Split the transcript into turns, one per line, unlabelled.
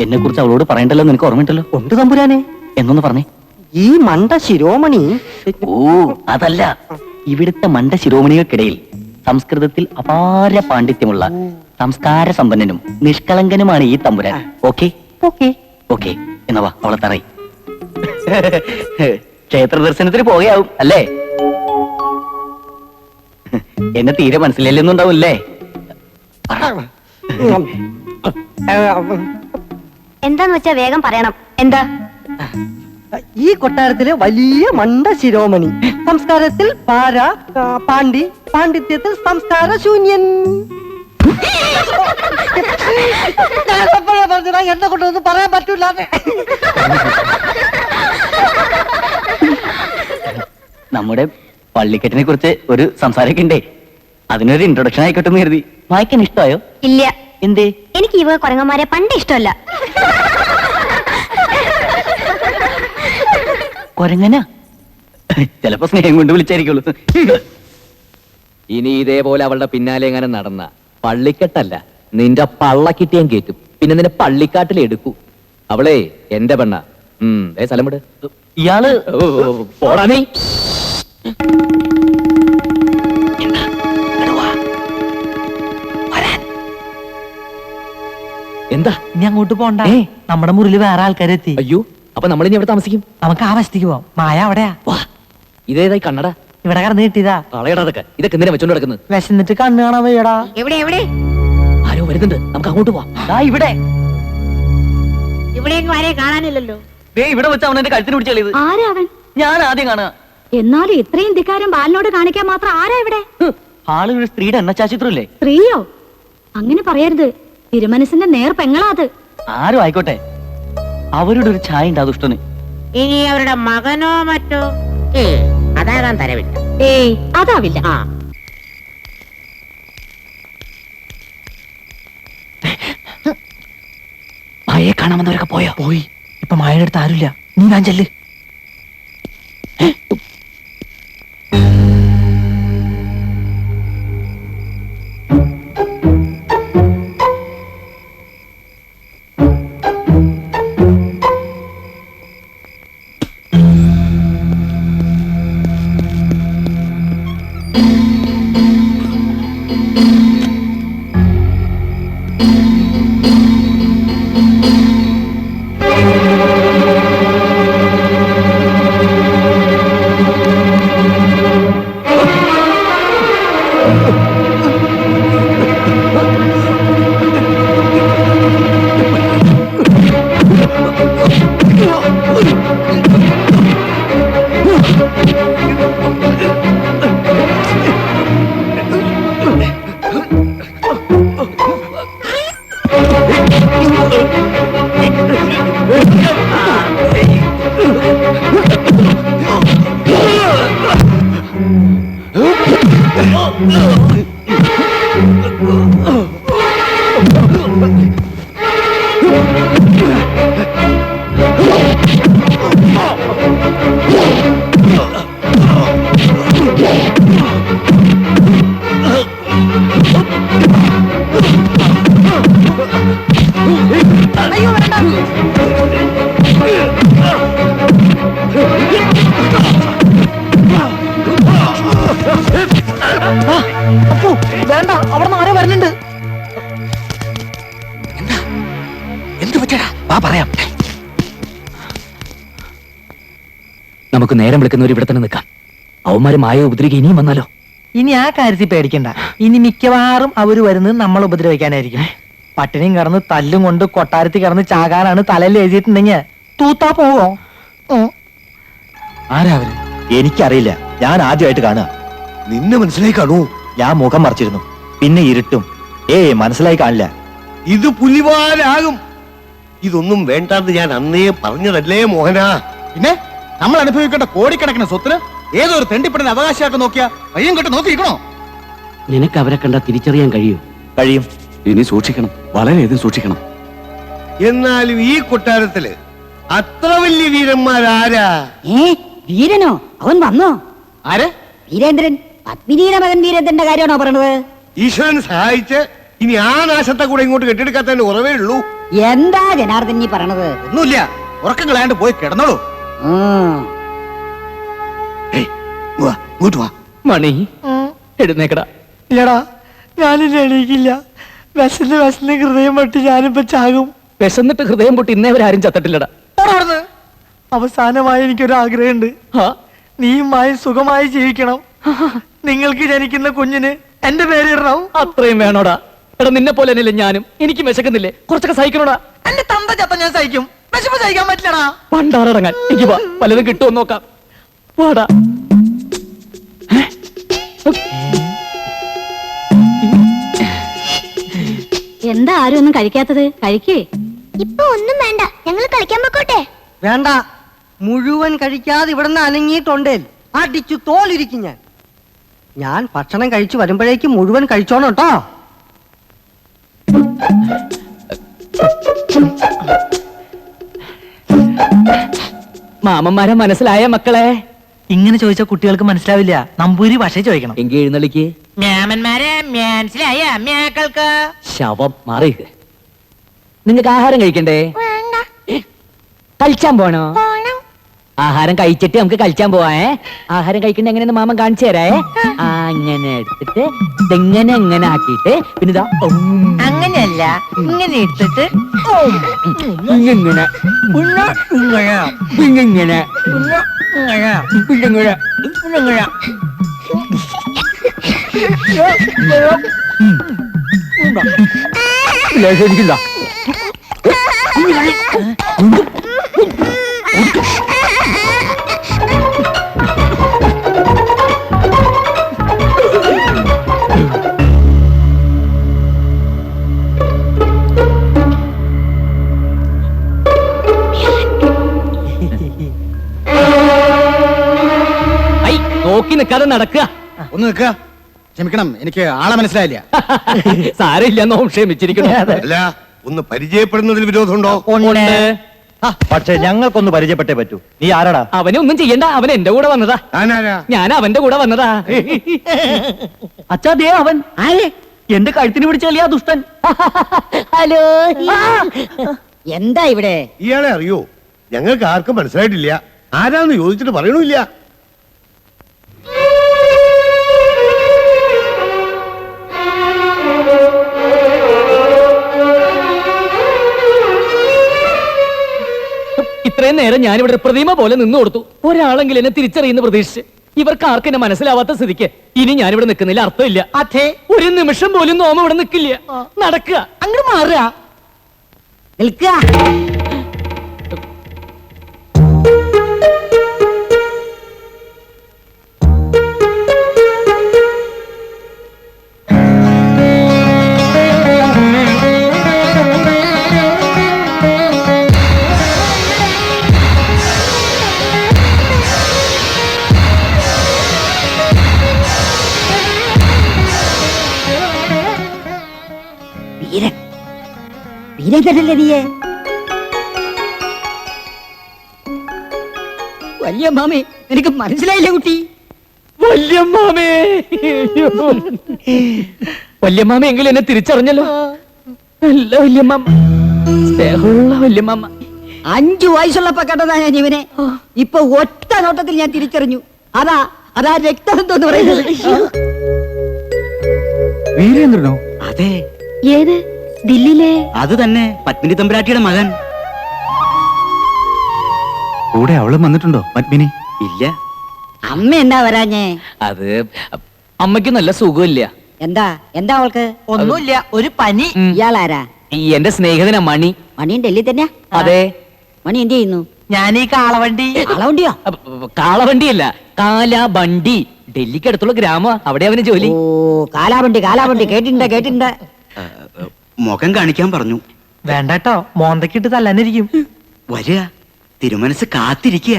എന്നെ കുറിച്ച് അവളോട് പറയണ്ടല്ലോ, നിനക്ക് ഓർമ്മയുണ്ടല്ലോ?
ഉണ്ട് തമ്പുരാനെ.
എന്നൊന്ന് പറഞ്ഞേ.
ഈ മണ്ട ശിരോമണി.
ഓ അതല്ല, ഇവിടുത്തെ മണ്ട ശിരോമണികൾക്കിടയിൽ സംസ്കൃതത്തിൽ അപാര പാണ്ഡിത്യമുള്ള സംസ്കാര സമ്പന്നനും നിഷ്കളങ്കനുമാണ് ഈ തമ്പുരാൻ. ഓക്കെ
ഓക്കെ
ഓക്കെ, എന്നാ വാ അവളെ തറയി. ക്ഷേത്ര ദർശനത്തിന് പോവുകയാവും അല്ലേ? എന്നെ തീരെ മനസ്സിലെന്നുണ്ടാവില്ലേ?
എന്താന്ന് വെച്ചാ വേഗം പറയണം. എന്താ?
ഈ കൊട്ടാരത്തിലെ വലിയ മണ്ട ശിരോമണി. സംസ്കാരത്തിൽ പാര, പാണ്ഡിത്യത്തിൽ സംസ്കാര ശൂന്യൻ. എന്നെ കൊണ്ടൊന്നും പറയാൻ പറ്റൂല.
നമ്മുടെ പള്ളിക്കെട്ടിനെ കുറിച്ച് ഒരു സംസാരമൊക്കെ ഉണ്ടേ, അതിനൊരു ഇൻട്രൊഡക്ഷൻ ആയിക്കോട്ടെ എന്ന് കരുതി. വായിക്കാൻ ഇഷ്ടമായോ?
ഇല്ല.
എന്തേ?
എനിക്ക് ഇവ കുരങ്ങന്മാരെ പണ്ട് ഇഷ്ടമല്ല.
കൊരങ്ങനാ? ചിലപ്പോ സ്നേഹം കൊണ്ട് വിളിച്ചായിരിക്കുള്ളൂ.
ഇനി ഇതേപോലെ അവളുടെ പിന്നാലെ എങ്ങനെ നടന്ന പള്ളിക്കെട്ടല്ല, നിന്റെ പള്ളക്കിട്ടിയാൻ കേറ്റും. പിന്നെ നിന്നെ പള്ളിക്കാട്ടിൽ എടുക്കൂ. അവളെ എന്റെ പെണ്ണ. സ്ഥലം വിട്.
ഇയാള്
പോടാ നീ. എന്താ
ഇനി അങ്ങോട്ട് പോണ്ട, നമ്മുടെ മുറിയിൽ വേറെ ആൾക്കാരെത്തി.
അയ്യോ, അപ്പൊ നമ്മളിനി എവിടെ താമസിക്കും?
നമുക്ക് ആ വശത്തേക്ക് പോവാം. മായ അവിടെയാ.
ഇതേതായി കണ്ണട?
ഇവിടെ കടന്ന് കിട്ടിയതാ.
കളയടാ അതൊക്കെ. ഇതൊക്കെ എന്തിനാ വെച്ചോണ്ട് കിടക്കുന്നത്?
വിശന്നിട്ട് കണ്ണ് കാണാൻ വയ്യടാ.
എവിടെ എവിടെ?
ആരോ വരുന്നുണ്ട്, നമുക്ക് അങ്ങോട്ട് പോവാം.
ഇവിടെ
ഇവിടെയെങ്കിലും ആരെയും കാണാനില്ലല്ലോ.
ഇവിടെ വെച്ച് അവൻ എന്റെ കഴുത്തിന് പിടിച്ചത്.
ആരാ അവൻ?
ഞാൻ ആദ്യം കാണുക.
എന്നാലും ഇത്രയും ധിക്കാരം ബാലിനോട് കാണിക്കാൻ മാത്രം ആരാ ഇവിടെ?
ആള് ഒരു സ്ത്രീയുടെ എണ്ണച്ചാച്ചിത്രല്ലേ?
സ്ത്രീയോ? അങ്ങനെ പറയരുത്. തിരുമനസിന്റെ നേർ പെങ്ങളാ അത്.
ആരും ആയിക്കോട്ടെ, അവരുടെ ഒരു ഛായ ഉണ്ട് ദുഷ്ടന്.
ഇനി അവരുടെ മകനോ മറ്റോ? അതാകാൻ തരവില്ല.
ഏയ് അതാവില്ല.
മായയെ കാണാമെന്നവരൊക്കെ പോയോ?
പോയി. ഇപ്പൊ മായയുടെ അടുത്ത് ആരുമില്ല. നീ ഞാൻ ചെല്ല്. വേണ്ട, അവിടെ നിന്ന് ആരോ വരുന്നുണ്ട്.
എന്ത് പറ്റടാ? വാ പറയാം. നമുക്ക് നേരം വിളിക്കുന്നവർ ഇവിടെ തന്നെ നിൽക്കാം. അവന്മാര് മായ ഉപദ്രവിക്കുക ഇനിയും വന്നാലോ?
ഇനി ആ കാര്യത്തിൽ പേടിക്കണ്ട. ഇനി മിക്കവാറും അവര് വരുന്നത് നമ്മൾ ഉപദ്രവിക്കാനായിരിക്കും. പട്ടിണിയും കിടന്ന് തല്ലും കൊണ്ട് കൊട്ടാരത്തിൽ കിടന്ന് ചാകാനാണ് തലയിൽ എഴുതിയിട്ടുണ്ടെങ്കിൽ തൂത്താ പോവോ?
ആരാ അവര്? എനിക്കറിയില്ല, ഞാൻ ആദ്യമായിട്ട് കാണുക. നിന്നെ മനസ്സിലായി കാണൂ? ഞാൻ മുഖം മറിച്ചിരുന്നു, പിന്നെ ഇരുട്ടും. മനസ്സിലായി കാണില്ല.
ഇത് പുലിവാലാകും. ഇതൊന്നും വേണ്ടാന്ന് ഞാൻ അന്നേ പറഞ്ഞതല്ലേ മോഹന.
പിന്നെ നമ്മൾ അനുഭവിക്കേണ്ട കോടിക്കണക്കിന് സ്വത്തിന് ഏതോ ഒരു തെണ്ടിപ്പടന് അവകാശമാക്കി നോക്കിയാ പയ്യം കെട്ട് നോക്കിയിരിക്കണോ?
നിനക്ക് അവരെ കണ്ടാ തിരിച്ചറിയാൻ കഴിയും?
കഴിയും.
ഇനി സൂക്ഷിക്കണം, വളരെയധികം സൂക്ഷിക്കണം.
എന്നാലും ഈ കൊട്ടാരത്തില് അത്ര വലിയ വീരന്മാരാരാ?
വീരനോ? അവൻ വന്നോ?
ആര്?
വീരേന്ദ്രൻ. പത്മിനിയുടെ മകൻ വീരേന്ദ്രന്റെ കാര്യമാണോ പറഞ്ഞത്?
ഈശ്വരൻ സഹായിച്ച് ഇനി ആ നാശത്തെ കൂടെ ഇങ്ങോട്ട് കെട്ടിയെടുക്കാത്തതിന്റെ കുറവേ ഉള്ളൂ.
എന്താ ജനാർദ്ദൻ നീ പറയണത്?
ഒന്നുമില്ല, ഉറക്കം കളയാണ്ട് പോയി കിടന്നോളൂ.
ഇങ്ങോട്ട് വാ.
മണി എഴുന്നേക്കടാ.
ഇല്ലടാ, ഞാനില്ല, എണീക്കില്ല. വിശന്ന് ഹൃദയം പൊട്ടി ഞാനിപ്പോ ചാകും.
വിശന്നിട്ട് ഹൃദയം പൊട്ടി ഇന്നേ വരെ ചത്തിട്ടില്ലടാ.
അവിടുന്ന് അവസാനമായി എനിക്കൊരു ആഗ്രഹമുണ്ട്.
ആ,
നീയുമായി സുഖമായി ജീവിക്കണം. നിങ്ങൾക്ക് ജനിക്കുന്ന കുഞ്ഞിന് എന്റെ പേര് ഇടണം.
അത്രയും വേണോടാ? എടാ, നിന്നെ പോലെ തന്നെയല്ലേ ഞാനും. എനിക്ക് വിശക്കുന്നില്ലേ? കുറച്ചൊക്കെ സഹിക്കണോടാ.
എന്റെ തന്ത ചത്ത ഞാൻ സഹിക്കും, വിശപ്പ് സഹിക്കാൻ പറ്റില്ലടാ.
പണ്ടാറടങ്ങാൻ എനിക്ക് വാ, പലതും കിട്ടുമോ നോക്കാം. വാടാ.
എന്താ ആരും ഒന്നും കഴിക്കാത്തത്? കഴിക്കേ.
ഇപ്പൊ ഒന്നും വേണ്ട, ഞങ്ങൾ കളിക്കാൻ പൊക്കോട്ടെ.
വേണ്ട, മുഴുവൻ കഴിക്കാതെ ഇവിടുന്ന് അനങ്ങിയിട്ടുണ്ടേൽ അടിച്ചു തോലിരിക്കും ഞാൻ. ഞാൻ ഭക്ഷണം കഴിച്ചു വരുമ്പോഴേക്കും മുഴുവൻ കഴിച്ചോണം കേട്ടോ.
മാമന്മാരെ മനസ്സിലായ മക്കളെ?
ഇങ്ങനെ ചോദിച്ചാൽ കുട്ടികൾക്ക് മനസ്സിലാവില്ല. നമ്പൂരി ഭാഷ ചോദിക്കണം.
എങ്കിൽ എഴുന്നള്ളിക്ക്.
മ്യാമന്മാരെ മനസ്സിലായ മ്യാക്കൾക്ക്.
ശവം മാറി. നിങ്ങൾക്ക് ആഹാരം കഴിക്കണ്ടേ?
വേണ്ട,
കളിച്ചാൻ പോണോ?
പോണം.
ആഹാരം കഴിച്ചിട്ട് നമുക്ക് കളിച്ചാൻ പോവാ. ആഹാരം കഴിക്കണ്ട എങ്ങനെയെന്ന് മാമൻ കാണിച്ചു തരേ. അങ്ങനെ എടുത്തിട്ട് ഇതെങ്ങനെ എങ്ങനെ ആക്കിയിട്ട് പിന്നെ ഇതാ
അങ്ങനെയല്ല, ഇങ്ങനെ എടുത്തിട്ട്
ഇങ്ങനെ ഇങ്ങനെ ശരിക്കില്ല. നോക്കി നിൽക്കാതെ നടക്കുക.
ഒന്ന് നിൽക്കുക. ക്ഷമിക്കണം, എനിക്ക് ആളെ മനസ്സിലായില്ല.
സാരമില്ല, നോ ക്ഷമിച്ചിരിക്കുന്നു.
അല്ല, ഒന്ന് പരിചയപ്പെടുന്നതിൽ വിരോധമുണ്ടോ?
പക്ഷെ ഞങ്ങൾക്കൊന്ന് പരിചയപ്പെട്ടേ പറ്റൂ. നീ ആരാടാ?
അവനെ ഒന്നും ചെയ്യണ്ട, അവൻ എന്റെ കൂടെ വന്നതാ.
ഞാനാരാ?
ഞാൻ അവന്റെ കൂടെ വന്നതാ.
അച്ഛാ, ദേ അവൻ എന്റെ കഴുത്തിന് പിടിച്ചല്ലേ ആ ദുഷ്ടൻ.
ഹലോ, എന്താ ഇവിടെ?
ഇയാളെ അറിയോ? ഞങ്ങൾക്ക് ആർക്കും മനസ്സിലായിട്ടില്ല. ആരാന്ന് ചോദിച്ചിട്ട് പറയണില്ല.
ഇത്രയും നേരം ഞാനിവിടെ ഒരു പ്രതിമ പോലെ നിന്നു കൊടുത്തു. ഒരാളെങ്കിലും എന്നെ തിരിച്ചറിയുന്ന പ്രതീക്ഷിച്ച്. ഇവർക്ക് ആർക്കും എന്നെ മനസ്സിലാവാത്ത സ്ഥിതിക്ക് ഇനി ഞാനിവിടെ നിൽക്കുന്നില്ല, അർത്ഥമില്ല.
അതെ,
ഒരു നിമിഷം പോലും നോമ ഇവിടെ നിൽക്കില്ല. നടക്കുക,
അങ്ങോട്ട് മാറുക.
നിൽക്കുക. വീരൻ, വീരേന്ദ്രനല്ലേ നീയെ? വലിയ മാമി, എനിക്ക് മനസ്സിലായില്ല കുട്ടി.
വല്യമ്മാമേ. വല്യമ്മാമ എങ്കിലും എന്നെ തിരിച്ചറിഞ്ഞല്ലോ. നല്ല വല്യമ്മാമ, സ്നേഹമുള്ള വല്യമ്മാമ.
5 വയസ്സുള്ളപ്പോ കണ്ടതാ ഞാൻ ഇവനെ. ഇപ്പൊ ഒറ്റ നോട്ടത്തിൽ ഞാൻ തിരിച്ചറിഞ്ഞു. അതാ രക്തബന്ധം എന്ന് പറയുന്നത്.
വീരേന്ദ്രനോ?
അതെ,
ഏത്? ദില്ലിയിലെ?
അത് തന്നെ, പത്മിനി തമ്പുരാട്ടിയുടെ മകൻ.
കൂടെ അവളും വന്നിട്ടുണ്ടോ പത്മിനി?
ഇല്ല.
അമ്മ എന്താ വരാഞ്ഞേ?
അത് അമ്മയ്ക്ക് നല്ല സുഖമില്ല.
എന്താ അവൾക്ക്?
ഒന്നുമില്ല, ഒരു പനി.
ഇയാളാരാ?
ഈ എന്റെ സ്നേഹിതനാ മണി.
മണിയും ഡൽഹി തന്നെയാ?
അതെ.
മണി എന്ത് ചെയ്യുന്നു?
ഞാൻ ഈ കാളവണ്ടി.
അളവണ്ടിയോ?
കാളവണ്ടിയല്ല, കാലാബണ്ടി. ഡൽഹിക്ക് അടുത്തുള്ള ഗ്രാമം, അവിടെ അവന് ജോലി.
ഓ, കാലാവണ്ടി കേട്ടിട്ടുണ്ട്.
മുഖം കാണിക്കാൻ പറഞ്ഞു.
വേണ്ടട്ടോ, മോന്തക്കിട്ട് തല്ലാനിരിക്കും.
വരിക, തിരുമനസ് കാത്തിരിക്കുക.